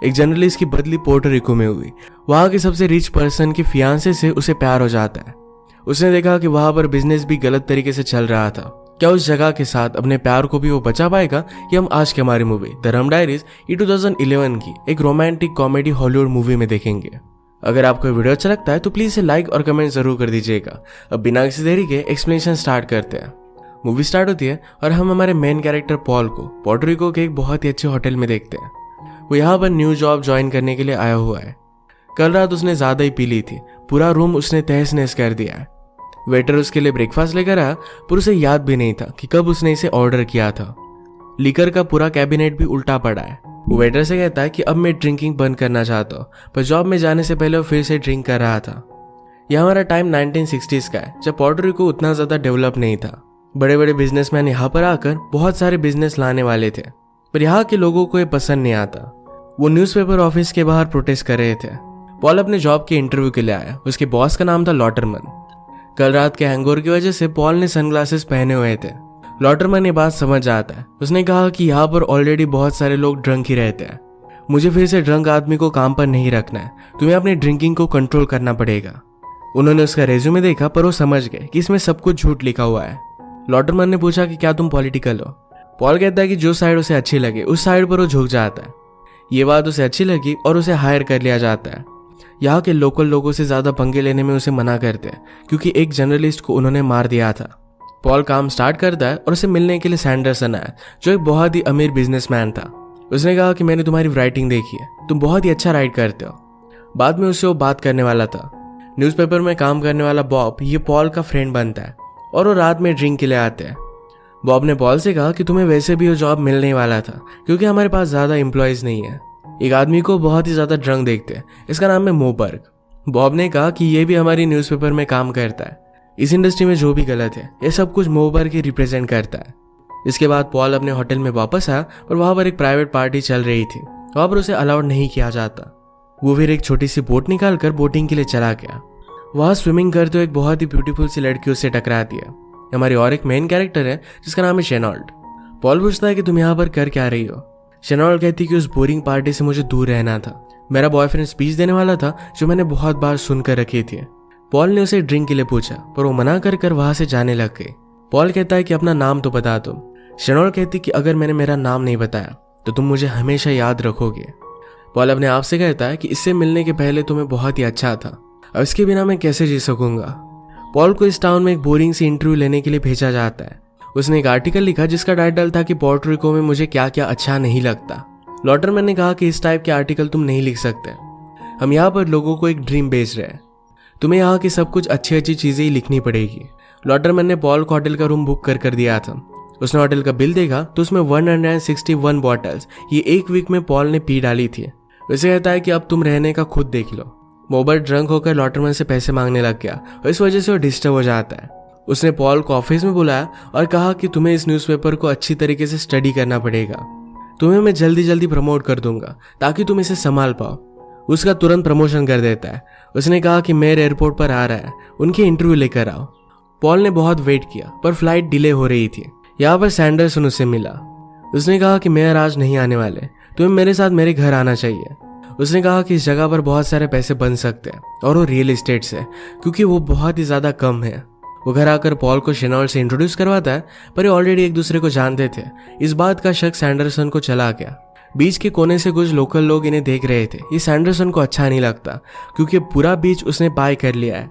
एक जर्नलिस्ट की बदली पोर्टो रिको में हुई। वहां के सबसे रिच पर्सन की फियांसे से उसे प्यार हो जाता है। उसने देखा कि वहां पर बिजनेस भी गलत तरीके से चल रहा था। क्या उस जगह के साथ अपने प्यार को भी वो बचा पाएगा? ये हम आज की हमारी मूवी द रम डायरीज ये 2011 की एक रोमांटिक कॉमेडी हॉलीवुड मूवी में देखेंगे। अगर आपको वीडियो अच्छा लगता है तो प्लीज इसे लाइक और कमेंट जरूर कर दीजिएगा। अब बिना किसी देरी के एक्सप्लेनेशन स्टार्ट करते हैं। मूवी स्टार्ट होती है और हम हमारे मेन कैरेक्टर पॉल को पोर्टो रिको के एक बहुत ही अच्छे होटल में देखते हैं। वो यहाँ पर न्यू जॉब ज्वाइन करने के लिए आया हुआ है। कल रात उसने ज्यादा ही पी ली थी। पूरा रूम उसने तहस नहस कर दिया है। वेटर उसके लिए ब्रेकफास्ट लेकर आया पर उसे याद भी नहीं था कि कब उसने इसे ऑर्डर किया था। लिकर का पूरा कैबिनेट भी उल्टा पड़ा है। वो वेटर से कहता है कि अब मैं ड्रिंकिंग बंद करना चाहता हूँ, पर जॉब में जाने से पहले वो फिर से ड्रिंक कर रहा था। यह हमारा टाइम 1960s का है, जब पोर्टो रिको उतना ज्यादा डेवलप नहीं था। बड़े बड़े बिजनेसमैन यहाँ पर आकर बहुत सारे बिजनेस लाने वाले थे, पर यहाँ के लोगों को ये पसंद नहीं आता। वो न्यूज़पेपर ऑफिस के बाहर प्रोटेस्ट कर रहे थे। पॉल अपने जॉब के इंटरव्यू के लिए आया। उसके बॉस का नाम था लॉटरमन। कल रात के हैंगओवर की वजह से पॉल ने सनग्लासेस पहने हुए थे। लॉटरमन ये बात समझ जाता है। उसने कहा कि यहाँ पर ऑलरेडी बहुत सारे लोग ड्रंक ही रहते हैं। मुझे फिर से ड्रंक आदमी को काम पर नहीं रखना है। तुम्हें अपनी ड्रिंकिंग को कंट्रोल करना पड़ेगा। उन्होंने उसका रेज्यूमे देखा पर वो समझ गए कि इसमें सब कुछ झूठ लिखा हुआ है। लॉटरमन ने पूछा कि क्या तुम पॉलिटिकल हो? पॉल कहता है कि जो साइड उसे अच्छी लगे उस साइड पर वो झुक जाता है। ये बात उसे अच्छी लगी और उसे हायर कर लिया जाता है। यहाँ के लोकल लोगों से ज्यादा पंगे लेने में उसे मना करते हैं क्योंकि एक जर्नलिस्ट को उन्होंने मार दिया था। पॉल काम स्टार्ट करता है और उसे मिलने के लिए सैंडरसन आया, जो एक बहुत ही अमीर बिजनेसमैन था। उसने कहा कि मैंने तुम्हारी राइटिंग देखी है, तुम बहुत ही अच्छा राइट करते हो। बाद में उससे वो बात करने वाला था। न्यूज़पेपर में काम करने वाला बॉब ये पॉल का फ्रेंड बनता है और वो रात में ड्रिंक के लिए आते हैं। बॉब ने पॉल से कहा कि तुम्हें वैसे भी वो जॉब मिलने वाला था क्योंकि हमारे पास ज्यादा एम्प्लॉयज नहीं है। एक आदमी को बहुत ही ज्यादा ड्रंक देखते हैं, इसका नाम है मोबर्ग। बॉब ने कहा कि ये भी हमारी न्यूज़पेपर में काम करता है। इस इंडस्ट्री में जो भी गलत है ये सब कुछ मोबर्ग ही रिप्रेजेंट करता है। इसके बाद पॉल अपने होटल में वापस आया और वहां पर एक प्राइवेट पार्टी चल रही थी। वहां पर उसे अलाउड नहीं किया जाता। वो फिर एक छोटी सी बोट निकाल कर बोटिंग के लिए चला गया। वहां स्विमिंग करते हुए एक बहुत ही ब्यूटीफुल सी लड़की उससे टकराती है। हमारी और एक मेन कैरेक्टर है जिसका नाम है शेनॉल्ड। पॉल पूछता है कि तुम यहाँ पर कर क्या रही हो? शेनॉल्ड कहती कि उस बोरिंग पार्टी से मुझे दूर रहना था। मेरा बॉयफ्रेंड स्पीच देने वाला था जो मैंने बहुत बार सुनकर रखी थी। पॉल ने उसे ड्रिंक के लिए पूछा पर वो मना कर वहां से जाने लग गई। पॉल कहता है कि अपना नाम तो बता दो। शेनॉल्ड कहती कि अगर मैंने मेरा नाम नहीं बताया तो तुम मुझे हमेशा याद रखोगे। पॉल अपने आप से कहता है कि इससे मिलने के पहले तुम्हें बहुत ही अच्छा था, अब इसके बिना मैं कैसे जी सकूंगा। पॉल को इस टाउन में एक बोरिंग सी इंटरव्यू लेने के लिए भेजा जाता है। उसने एक आर्टिकल लिखा जिसका टाइटल था कि पोर्टो रिको में मुझे क्या क्या अच्छा नहीं लगता। लॉटरमैन ने कहा कि इस टाइप के आर्टिकल तुम नहीं लिख सकते। हम यहाँ पर लोगों को एक ड्रीम बेच रहे हैं। तुम्हें यहाँ की सब कुछ अच्छी अच्छी चीजें ही लिखनी पड़ेगी। लॉटरमैन ने पॉल को होटल का रूम बुक कर दिया था। उसने होटल का बिल देखा तो उसमें 161 बॉटल्स ये एक वीक में पॉल ने पी डाली थी। उसे कहता है कि अब तुम रहने का खुद देख लो। मोबर ड्रंक होकर लॉटरमैन से पैसे मांगने लग गया और इस वजह से वो डिस्टर्ब हो जाता है। उसने पॉल को ऑफिस में बुलाया और कहा कि तुम्हें इस न्यूज़पेपर को अच्छी तरीके से स्टडी करना पड़ेगा। तुम्हें मैं जल्दी जल्दी प्रमोट कर दूंगा ताकि तुम इसे संभाल पाओ। उसका तुरंत प्रमोशन कर देता है। उसने कहा कि मेयर एयरपोर्ट पर आ रहा है, उनकी इंटरव्यू लेकर आओ। पॉल ने बहुत वेट किया पर फ्लाइट डिले हो रही थी। यहाँ पर सैंडरसन उससे मिला। उसने कहा कि मेयर आज नहीं आने वाले, तुम्हें मेरे साथ मेरे घर आना चाहिए। उसने कहा कि इस जगह पर बहुत सारे पैसे बन सकते हैं और वो रियल एस्टेट से, क्योंकि वो बहुत ही ज्यादा कम है। वो घर आकर पॉल को शेनॉल्ड से इंट्रोड्यूस करवाता है पर ये ऑलरेडी एक दूसरे को जानते थे। इस बात का शक सैंडरसन को चला गया। बीच के कोने से कुछ लोकल लोग इन्हें देख रहे थे। ये सैंडरसन को अच्छा नहीं लगता क्योंकि पूरा बीच उसने बाय कर लिया है।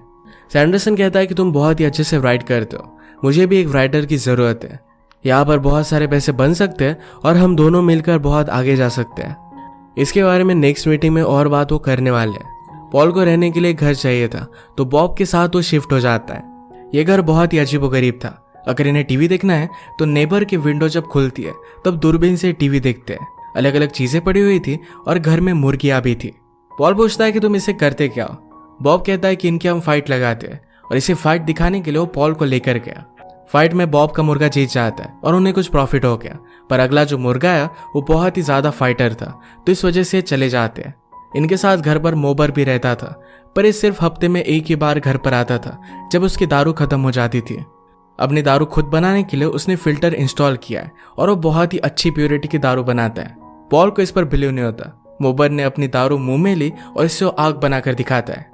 सैंडरसन कहता है कि तुम बहुत ही अच्छे से राइट करते हो, मुझे भी एक राइटर की जरूरत है। यहाँ पर बहुत सारे पैसे बन सकते हैं और हम दोनों मिलकर बहुत आगे जा सकते हैं। इसके बारे में नेक्स्ट मीटिंग में और बात वो करने वाले हैं। पॉल को रहने के लिए घर चाहिए था तो बॉब के साथ वो शिफ्ट हो जाता है। ये घर बहुत ही अजीबोगरीब था। अगर इन्हें टीवी देखना है तो नेबर की विंडो जब खुलती है तब दूरबीन से टीवी देखते हैं। अलग अलग चीजें पड़ी हुई थी और घर में मुर्गियां भी थी। पॉल पूछता है कि तुम इसे करते क्या हो? बॉब कहता है कि इनके हम फाइट लगाते हैं और इसे फाइट दिखाने के लिए वो पॉल को लेकर गया। फाइट में बॉब का मुर्गा जीत जाता है और उन्हें कुछ प्रॉफिट हो गया, पर अगला जो मुर्गा आया वो बहुत ही ज्यादा फाइटर था तो इस वजह से चले जाते हैं। इनके साथ घर पर मोबर भी रहता था पर ये सिर्फ हफ्ते में एक ही बार घर पर आता था जब उसकी दारू खत्म हो जाती थी। अपनी दारू खुद बनाने के लिए उसने फिल्टर इंस्टॉल किया है और वो बहुत ही अच्छी प्योरिटी की दारू बनाता है। पॉल को इस पर बिलीव नहीं होता। मोबर ने अपनी दारू मुंह में ली और इससे आग बनाकर दिखाता है।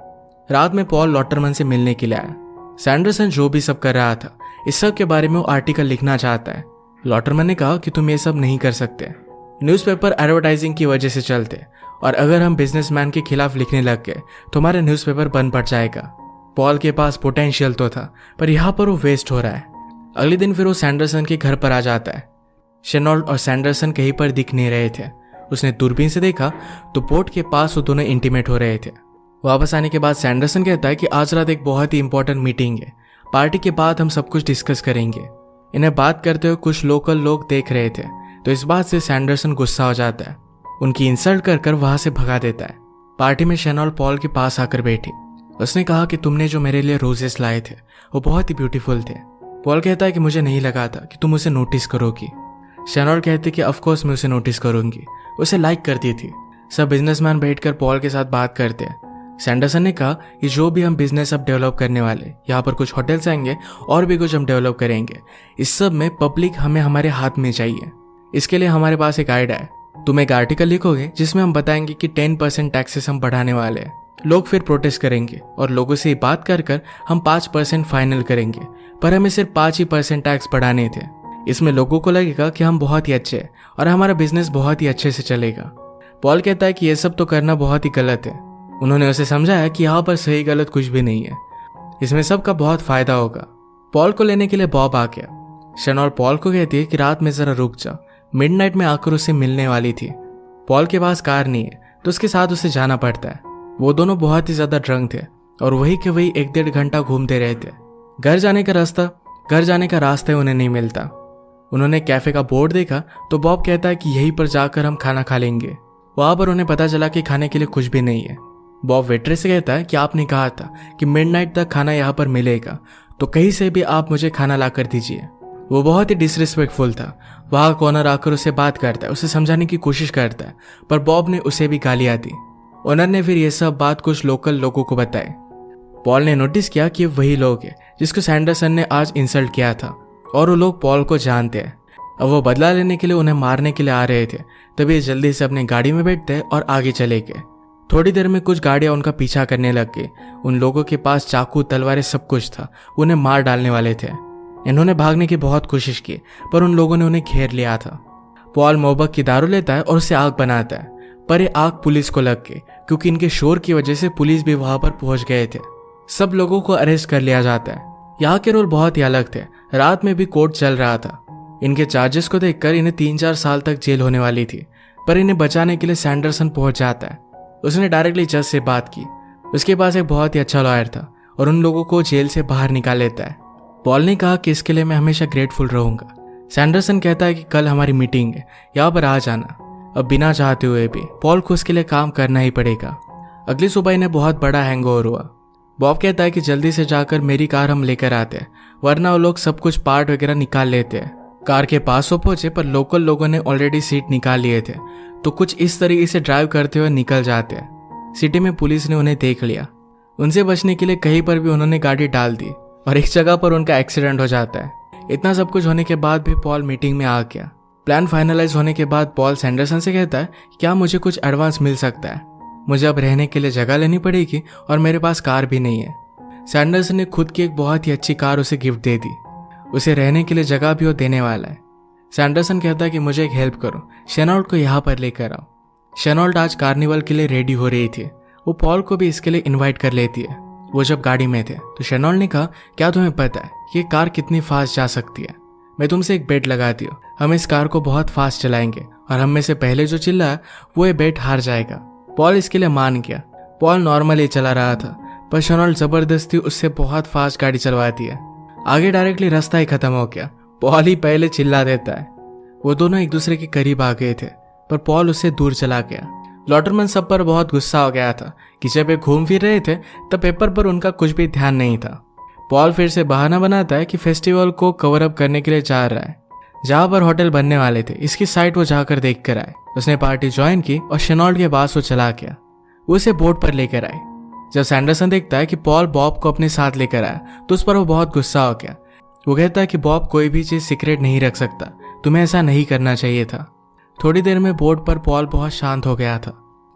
रात में पॉल लॉटरमैन से मिलने के लिए आया। सैंडरसन जो भी सब कर रहा था इस सब के बारे में वो आर्टिकल लिखना चाहता है। लॉटरमैन ने कहा कि तुम ये सब नहीं कर सकते, न्यूज़पेपर एडवर्टाइजिंग की वजह से चलते, और अगर हम बिजनेसमैन के खिलाफ लिखने लग गए तो हमारा न्यूज़पेपर बंद पड़ जाएगा। पॉल के पास पोटेंशियल तो था पर यहाँ पर वो वेस्ट हो रहा है। अगले दिन फिर वो सैंडरसन के घर पर आ जाता है। शेनॉल्ट और सैंडरसन कहीं पर दिख नहीं रहे थे। उसने दूरबीन से देखा तो बोट के पास वो दोनों इंटीमेट हो रहे थे। वापस आने के बाद सैंडरसन कहता है कि आज रात एक बहुत ही इंपॉर्टेंट मीटिंग है, पार्टी के बाद हम सब कुछ डिस्कस करेंगे। इन्हें बात करते हुए कुछ लोकल लोग देख रहे थे तो इस बात से सैंडरसन गुस्सा हो जाता है, उनकी इंसल्ट कर वहां से भगा देता है। पार्टी में शेनॉल्ट पॉल के पास आकर बैठी। उसने कहा कि तुमने जो मेरे लिए रोजेस लाए थे वो बहुत ही ब्यूटीफुल थे। पॉल कहता है कि मुझे नहीं लगा था कि तुम उसे नोटिस करोगी। शेनॉल्ट कहती कि ऑफ कोर्स मैं उसे नोटिस करूंगी, उसे लाइक करती थी। सब बिजनेसमैन बैठकर पॉल के साथ बात करते हैं। सैंडरसन ने कहा कि जो भी हम बिजनेस अब डेवलप करने वाले, यहाँ पर कुछ होटल्स आएंगे और भी कुछ हम डेवलप करेंगे, इस सब में पब्लिक हमें हमारे हाथ में चाहिए। इसके लिए हमारे पास एक आइडिया है, तुम एक आर्टिकल लिखोगे जिसमें हम बताएंगे कि 10% टैक्सेस हम बढ़ाने वाले हैं। लोग फिर प्रोटेस्ट करेंगे और लोगों से बात कर हम 5% फाइनल करेंगे, पर हमें सिर्फ 5% टैक्स बढ़ाने थे। इसमें लोगों को लगेगा कि हम बहुत ही अच्छे हैं और हमारा बिजनेस बहुत ही अच्छे से चलेगा। पॉल कहता है कि यह सब तो करना बहुत ही गलत है। उन्होंने उसे समझाया कि यहाँ पर सही गलत कुछ भी नहीं है, इसमें सबका बहुत फायदा होगा। पॉल को लेने के लिए बॉब आ गया। शेनॉल्ट पॉल को कहती है कि रात में जरा रुक जा, मिडनाइट में आकर उससे मिलने वाली थी। पॉल के पास कार नहीं है तो उसके साथ उसे जाना पड़ता है। वो दोनों बहुत ही ज्यादा ड्रंक थे और वही के वही 1-1.5 घंटा घूमते रहे थे। घर जाने का रास्ता उन्हें नहीं मिलता। उन्होंने कैफे का बोर्ड देखा तो बॉब कहता है कि यहीं पर जाकर हम खाना खा लेंगे। वहां पर उन्हें पता चला कि खाने के लिए कुछ भी नहीं है। बॉब वेट्रेस से कहता है कि आपने कहा था कि मिडनाइट तक खाना यहाँ पर मिलेगा, तो कहीं से भी आप मुझे खाना ला कर दीजिए। वो बहुत ही डिसरिस्पेक्टफुल था। वहां कॉर्नर आकर उसे बात करता है, उसे समझाने की कोशिश करता है, पर बॉब ने उसे भी गालियां दी। ओनर ने फिर ये सब बात कुछ लोकल लोगों को बताई। पॉल ने नोटिस किया कि वही लोग हैं जिसको सैंडरसन ने आज इंसल्ट किया था और वो लोग पॉल को जानते हैं। अब वो बदला लेने के लिए उन्हें मारने के लिए आ रहे थे। तभी जल्दी से अपने गाड़ी में बैठते और आगे चले गए। थोड़ी देर में कुछ गाड़ियां उनका पीछा करने लग गई। उन लोगों के पास चाकू, तलवारें, सब कुछ था। उन्हें मार डालने वाले थे। इन्होंने भागने की बहुत कोशिश की पर उन लोगों ने उन्हें घेर लिया था। पॉल मोबक की दारू लेता है और उसे आग बनाता है, पर ये आग पुलिस को लग गई क्योंकि इनके शोर की वजह से पुलिस भी वहां पर पहुंच गए थे। सब लोगों को अरेस्ट कर लिया जाता है। यहाँ के रोल बहुत ही अलग थे। रात में भी कोर्ट चल रहा था। इनके चार्जेस को देखकर इन्हें 3-4 साल तक जेल होने वाली थी, पर इन्हें बचाने के लिए सैंडरसन पहुंच जाता है। उसने डायरेक्टली जज से बात की। उसके पास एक बहुत ही अच्छा लॉयर था और उन लोगों को जेल से बाहर निकाल लेता है। पॉल ने कहा कि इसके लिए मैं हमेशा ग्रेटफुल रहूंगा। सैंडरसन कहता है कि कल हमारी मीटिंग है, यहाँ पर आ जाना। अब बिना चाहते हुए भी पॉल को उसके लिए काम करना ही पड़ेगा। अगली सुबह इन्हें बहुत बड़ा हैंगओवर हुआ। बॉब कहता है कि जल्दी से जाकर मेरी कार हम लेकर आते हैं, वरना वो लोग सब कुछ पार्ट वगैरह निकाल लेते हैं। कार के पास वो पहुंचे पर लोकल लोगों ने ऑलरेडी सीट निकाल लिए थे, तो कुछ इस तरीके से ड्राइव करते हुए निकल जाते हैं। सिटी में पुलिस ने उन्हें देख लिया। उनसे बचने के लिए कहीं पर भी उन्होंने गाड़ी डाल दी और एक जगह पर उनका एक्सीडेंट हो जाता है। इतना सब कुछ होने के बाद भी पॉल मीटिंग में आ गया। प्लान फाइनलाइज होने के बाद पॉल सैंडरसन से कहता है, क्या मुझे कुछ एडवांस मिल सकता है? मुझे अब रहने के लिए जगह लेनी पड़ेगी और मेरे पास कार भी नहीं है। सैंडरसन ने खुद की एक बहुत ही अच्छी कार उसे गिफ्ट दे दी। उसे रहने के लिए जगह भी वो देने वाला है। सैंडरसन कहता है कि मुझे एक हेल्प करो, शेनॉल्ट को यहाँ पर लेकर आओ। शेनॉल्ट आज कार्निवल के लिए रेडी हो रही थी। वो पॉल को भी इसके लिए इन्वाइट कर लेती है। वो जब गाड़ी में थे तो शेनॉल्ट ने कहा, क्या तुम्हें पता है ये कार कितनी फास्ट जा सकती है? मैं तुमसे एक बेट लगाती हूँ, हम इस कार को बहुत फास्ट चलाएंगे और हम में से पहले जो चिल्लाया वो ये बेट हार जाएगा। पॉल इसके लिए मान गया। पॉल नॉर्मली चला रहा था पर शेनॉल्ट जबरदस्ती उससे बहुत फास्ट गाड़ी चलवाती है। आगे डायरेक्टली रास्ता ही खत्म हो गया। पॉल ही पहले चिल्ला देता है। वो दोनों एक दूसरे के करीब आ गए थे पर पॉल उससे दूर चला गया। लॉटरमैन सब पर बहुत गुस्सा हो गया था कि जब वे घूम फिर रहे थे तब पेपर पर उनका कुछ भी ध्यान नहीं था। पॉल फिर से बहाना बनाता है कि फेस्टिवल को कवर अप करने के लिए जा रहा है। जहां पर होटल बनने वाले थे इसकी साइट वो जाकर देख कर आए। उसने पार्टी ज्वाइन की और शेनॉल्ट के पास वो चला गया। वो उसे बोट पर लेकर आए। जब सैंडरसन देखता है कि पॉल बॉब को अपने साथ लेकर आया तो उस पर वो बहुत गुस्सा हो गया। वो कहता है कि बॉब कोई भी चीज सीक्रेट नहीं रख सकता, तुम्हें ऐसा नहीं करना चाहिए था। थोड़ी देर में बोट पर पॉल बहुत शांत हो गया था।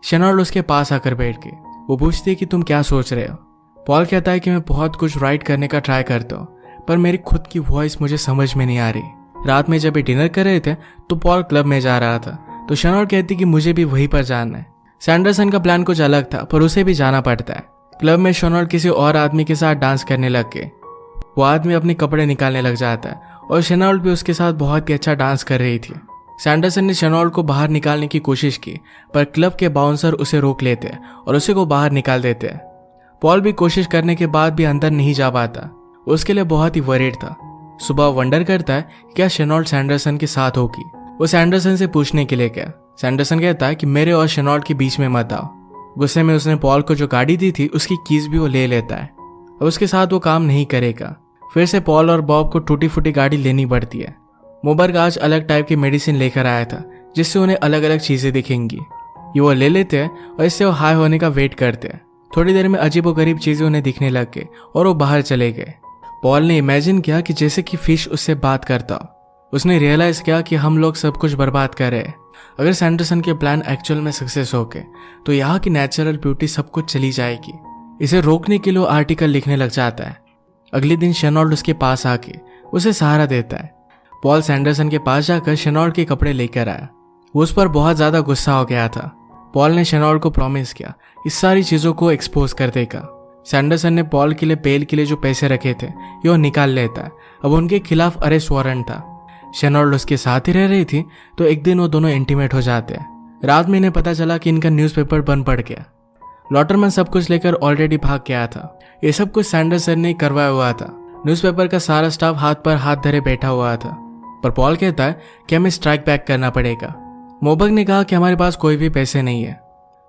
शेनॉल्ड उसके पास आकर बैठ गई। वो पूछती है कि तुम क्या सोच रहे हो। पॉल कहता है कि मैं बहुत कुछ राइट करने का ट्राई करता हूँ, पर मेरी खुद की वॉइस मुझे समझ में नहीं आ रही। रात में जब ये डिनर कर रहे थे तो पॉल क्लब में जा रहा था, तो शेनॉल्ड कहती कि मुझे भी वहीं पर जाना है। सैंडरसन का प्लान कुछ अलग था, पर उसे भी जाना पड़ता है। क्लब में शेनॉल्ड किसी और आदमी के साथ डांस करने लग गए। वो आदमी अपने कपड़े निकालने लग जाता है और शेनॉल्ड भी उसके साथ बहुत ही अच्छा डांस कर रही थी। सैंडरसन ने शेनॉल्ड को बाहर निकालने की कोशिश की, पर क्लब के बाउंसर उसे रोक लेते हैं और उसे को बाहर निकाल देते हैं। पॉल भी कोशिश करने के बाद भी अंदर नहीं जा पाता। उसके लिए बहुत ही वरीड था। सुबह वंडर करता है क्या शेनॉल्ड सैंडरसन के साथ होगी। वो सैंडरसन से पूछने के लिए गया। सैंडरसन कहता है कि मेरे और शेनॉल्ड के बीच में मत आओ। गुस्से में उसने पॉल को जो गाड़ी दी थी उसकी कीज भी वो ले लेता है। अब उसके साथ वो काम नहीं करेगा। फिर से पॉल और बॉब को टूटी फूटी गाड़ी लेनी पड़ती है। मोबर्ग आज अलग टाइप की मेडिसिन लेकर आया था, जिससे उन्हें अलग अलग चीजें दिखेंगी। ये वो ले लेते हैं और इससे वो हाई होने का वेट करते हैं। थोड़ी देर में अजीबोगरीब चीजें उन्हें दिखने लग गई और वो बाहर चले गए। पॉल ने इमेजिन किया कि जैसे कि फिश उससे बात करता हो। उसने रियलाइज किया कि हम लोग सब कुछ बर्बाद कर रहे हैं। अगर सैंडरसन के प्लान एक्चुअल में सक्सेस हो गए तो यहाँ की नेचुरल ब्यूटी सब कुछ चली जाएगी। इसे रोकने के लिए आर्टिकल लिखने लग जाता है। अगले दिन शेनॉल्ड उसके पास आके उसे सहारा देता है। पॉल सैंडरसन के पास जाकर शेनॉल्ड के कपड़े लेकर आया। वो उस पर बहुत ज्यादा गुस्सा हो गया था। पॉल ने शेनॉल्ड को प्रॉमिस किया इस सारी चीजों को एक्सपोज कर देगा। सैंडरसन ने पॉल के लिए बेल के लिए जो पैसे रखे थे ये वो निकाल लेता है। अब उनके खिलाफ अरेस्ट वारंट था। शेनॉल्ड उसके साथ ही रह रही थी, तो एक दिन वो दोनों इंटीमेट हो जाते हैं। रात में इन्हें पता चला कि इनका न्यूज़पेपर बंद पड़ गया। लॉटरमैन सब कुछ लेकर ऑलरेडी भाग गया था। ये सब कुछ सैंडरसन ने करवाया हुआ था। न्यूज़पेपर का सारा स्टाफ हाथ पर हाथ धरे बैठा हुआ था, पर पॉल कहता है कि हमें स्ट्राइक बैक करना पड़ेगा। मोबर्ग ने कहा कि हमारे पास कोई भी पैसे नहीं है।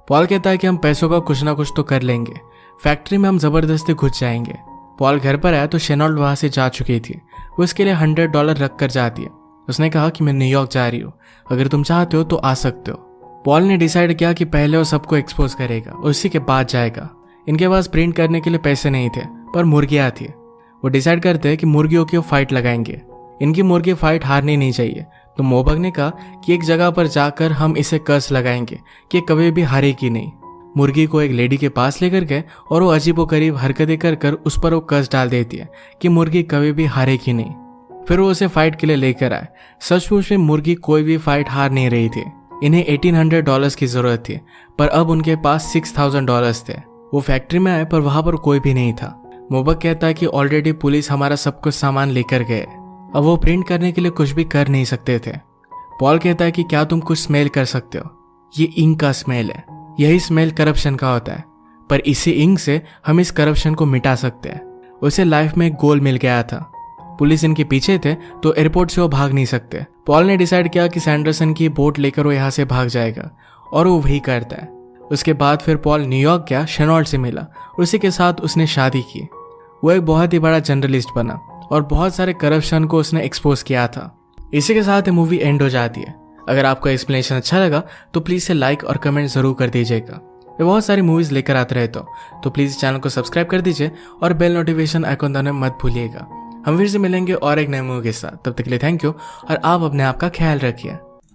पॉल कहता है कि हम पैसों का कुछ ना कुछ तो कर लेंगे। फैक्ट्री में हम जबरदस्ती घुस जाएंगे। पॉल घर पर आया तो शेनॉल्ड वहां से जा चुकी थी। वो उसके लिए $100 रख कर जाती है। उसने कहा कि मैं न्यूयॉर्क जा रही हूँ, अगर तुम चाहते हो तो आ सकते हो। पॉल ने डिसाइड किया कि पहले वो सबको एक्सपोज करेगा और उसी के बाद जाएगा। इनके पास प्रिंट करने के लिए पैसे नहीं थे, पर मुर्गियाँ थी। वो डिसाइड करते हैं कि मुर्गियों की फाइट लगाएंगे। इनकी मुर्गी फाइट हारनी नहीं चाहिए। तो मोबर्ग ने कहा कि एक जगह पर जाकर हम इसे कर्स लगाएंगे कि कभी भी हारेगी नहीं। मुर्गी को एक लेडी के पास लेकर गए और वो अजीबोगरीब हरकतें कर कर उस पर वो कर्स डाल देती है कि मुर्गी कभी भी हारेगी नहीं। फिर वो उसे फाइट के लिए लेकर आए। सचमुच में मुर्गी कोई भी फाइट हार नहीं रही थी। इन्हें $1800 की जरूरत थी, पर अब उनके पास $6000 थे। वो फैक्ट्री में आए पर वहां पर कोई भी नहीं था। मोबर्ग कहता है कि ऑलरेडी पुलिस हमारा सब कुछ सामान लेकर गए, अब वो प्रिंट करने के लिए कुछ भी कर नहीं सकते थे। पॉल कहता है कि क्या तुम कुछ स्मेल कर सकते हो? ये इंक का स्मेल है। यही स्मेल करप्शन का होता है, पर इसी इंक से हम इस करप्शन को मिटा सकते हैं। उसे लाइफ में एक गोल मिल गया था। पुलिस इनके पीछे थे तो एयरपोर्ट से वो भाग नहीं सकते। पॉल ने डिसाइड किया कि सैंडरसन की बोट लेकर वो यहाँ से भाग जाएगा, और वो वही करता है। उसके बाद फिर पॉल न्यूयॉर्क गया, शेनॉल्ड से मिला, उसी के साथ उसने शादी की। वो एक बहुत ही बड़ा जर्नलिस्ट बना और बहुत सारे करप्शन को उसने एक्सपोज किया था। इसी के साथ ये मूवी एंड हो जाती है। अगर आपको एक्सप्लेनेशन अच्छा लगा तो प्लीज़ से लाइक और कमेंट जरूर कर दीजिएगा। मैं बहुत सारी मूवीज़ लेकर आते रहता हूँ, तो प्लीज़ चैनल को सब्सक्राइब कर दीजिए और बेल नोटिफिकेशन आइकॉन दबाना मत भूलिएगा। हम फिर से मिलेंगे और एक नए मूवी के साथ। तब तक के लिए थैंक यू और आप अपने आप का ख्याल रखिए।